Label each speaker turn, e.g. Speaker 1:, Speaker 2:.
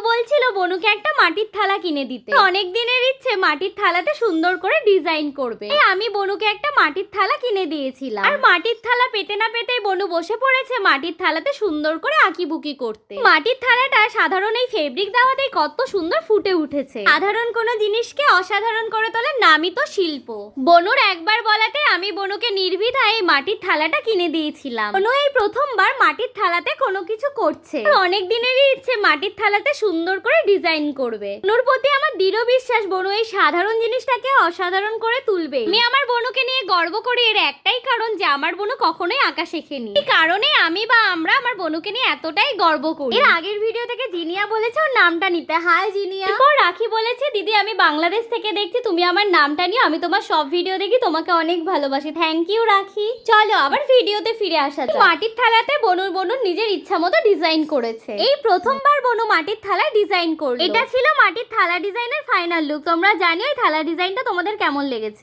Speaker 1: বলছিল বনুকে একটা মাটির থালা কিনে দিতে। অনেক দিনের ইচ্ছে মাটির থালাতে সুন্দর করে ডিজাইন করবে। আমি বনুকে একটা মাটির থালা কিনে দিয়েছিলাম। আর মাটির থালা পেতে না পেতেই বনু বসে পড়েছে মাটির থালাতে সুন্দর করে আঁকিবুকি করতে। মাটির থালাটা সাধারণ এই ফেব্রিক দেওয়াতেই কত সুন্দর ফুটে উঠেছে। সাধারণ কোনো জিনিসকে অসাধারণ করে তোলার নামই তো শিল্প। বনুর একবার বলাতে আমি বনুকে নির্দ্বিধায় এই মাটির থালাটা কিনে দিয়েছিলাম। বনু এই প্রথমবার মাটির থালাতে কোনো কিছু করছে। অনেক দিনেরই ইচ্ছে মাটির থালাতে সুন্দর করে ডিজাইন করবে। বনুর প্রতি আমার দৃঢ় বিশ্বাস বনু এই সাধারণ জিনিসটাকে অসাধারণ করে তুলবে। আমি আমার বনুকে নিয়ে গর্ব করি এর একটাই কারণ যে আমার বনু কখনোই আঁকা শেখেনি। এই কারণে আমি বা আমরা আমার বনুকে নিয়ে এতটাই গর্ব করি। এর আগের ভিডিও থেকে জিনিয়া বলেছে ওর নামটা নিতে। হাই জিনিয়া। এরপর রাখি বলেছে দিদি আমি বাংলাদেশ থেকে দেখছি, তুমি আমার নামটা নিও, আমি তোমার সব ভিডিও দেখি, তোমাকে অনেক ভালোবাসি। থ্যাংক ইউ রাখি। চলো আবার ভিডিওতে ফিরে আসা যাক। মাটির থালাতে বনুর নিজের ইচ্ছা মতো ডিজাইন করেছে। এই প্রথমবার বনু মাটির থালায় ডিজাইন করলো। এটা ছিল মাটির থালা ডিজাইনের ফাইনাল লুক। তোমরা জানিও এই থালা ডিজাইনটা তোমাদের কেমন লেগেছে।